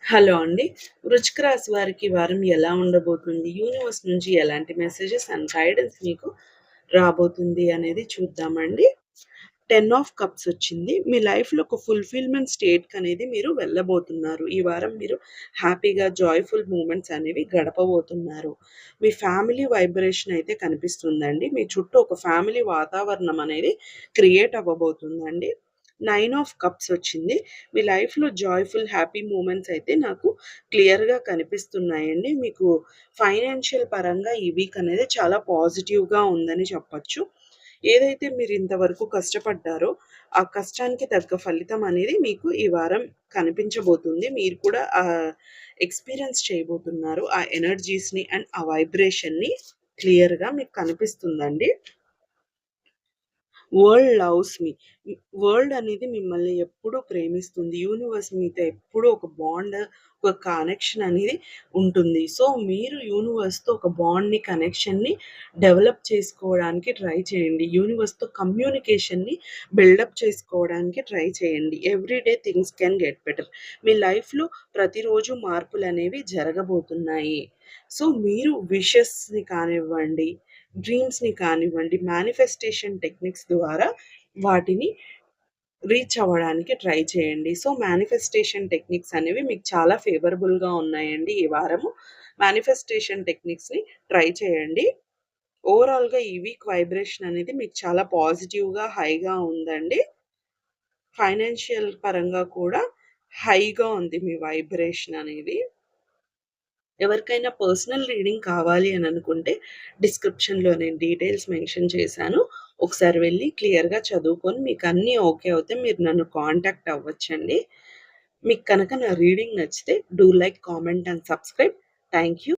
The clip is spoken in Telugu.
హలో అండి. వృశ్చిక రాశి వారికి ఈ వారం ఎలా ఉండబోతుంది? యూనివర్స్ నుంచి ఎలాంటి మెసేజెస్ అండ్ గైడెన్స్ మీకు రాబోతుంది అనేది చూద్దామండి. 10 ఆఫ్ కప్స్ వచ్చింది. మీ లైఫ్‌లో ఒక ఫుల్‌ఫిల్‌మెంట్ స్టేట్‌కనేది మీరు వెళ్ళబోతున్నారు. ఈ వారం మీరు హ్యాపీగా జాయ్‌ఫుల్ మూమెంట్స్ అనేవి గడపబోతున్నారు. మీ ఫ్యామిలీ వైబ్రేషన్ అయితే కనిపిస్తుందండి. మీ చుట్టూ ఒక ఫ్యామిలీ వాతావరణం అనేది క్రియేట్ అవ్వబోతుందండి. 9 ఆఫ్ కప్స్ వచ్చింది. మీ లైఫ్‌లో జాయ్‌ఫుల్, హ్యాపీ మూమెంట్స్ అయితే నాకు క్లియర్‌గా కనిపిస్తున్నాయండి. మీకు ఫైనాన్షియల్ పరంగా ఈ వీక్ అనేది చాలా పాజిటివ్‌గా ఉందని చెప్పొచ్చు. ఏదైతే మీరు ఇంతవరకు కష్టపడ్డారో, ఆ కష్టానికి తగ్గ ఫలితం అనేది మీకు ఈ వారం కనిపించబోతుంది. మీరు కూడా ఎక్స్‌పీరియన్స్ చేయబోతున్నారు. ఆ ఎనర్జీస్‌ని అండ్ ఆ వైబ్రేషన్‌ని క్లియర్‌గా మీకు కనిపిస్తుందండి. World loves me. వరల్డ్ అనేది మిమ్మల్ని ఎప్పుడూ ప్రేమిస్తుంది. యూనివర్స్ మీతో ఎప్పుడూ ఒక బాండ్, ఒక కనెక్షన్ అనేది ఉంటుంది. సో, మీరు యూనివర్స్‌తో ఒక బాండ్‌ని, కనెక్షన్‌ని డెవలప్ చేసుకోవడానికి ట్రై చేయండి. యూనివర్స్‌తో కమ్యూనికేషన్‌ని బిల్డప్ చేసుకోవడానికి ట్రై చేయండి. Every day things can get better. మీ లైఫ్‌లో ప్రతిరోజు మార్పులనేవి జరగబోతున్నాయి. సో, మీరు విషెస్‌ని కానివ్వండి, డ్రీమ్స్‌ని కానివ్వండి, మేనిఫెస్టేషన్ టెక్నిక్స్ ద్వారా వాటిని రీచ్ అవ్వడానికి ట్రై చేయండి. సో, మేనిఫెస్టేషన్ టెక్నిక్స్ అనేవి మీకు చాలా ఫేవరబుల్‌గా ఉన్నాయండి ఈ వారము. మేనిఫెస్టేషన్ టెక్నిక్స్‌ని ట్రై చేయండి. ఓవరాల్‌గా ఈ వీక్ వైబ్రేషన్ అనేది మీకు చాలా పాజిటివ్‌గా, హైగా ఉందండి. ఫైనాన్షియల్ పరంగా కూడా హైగా ఉంది మీ వైబ్రేషన్ అనేది. ఎవరికైనా పర్సనల్ రీడింగ్ కావాలి అని అనుకుంటే డిస్క్రిప్షన్‌లో నేను డీటెయిల్స్ మెన్షన్ చేశాను. ఒకసారి వెళ్లి క్లియర్‌గా చదువుకొని మీకు అన్నీ ఓకే అవుతే మీరు నన్ను కాంటాక్ట్ అవ్వచ్చండి. మీకు కనుక నా రీడింగ్ నచ్చితే do like, comment and subscribe. Thank you.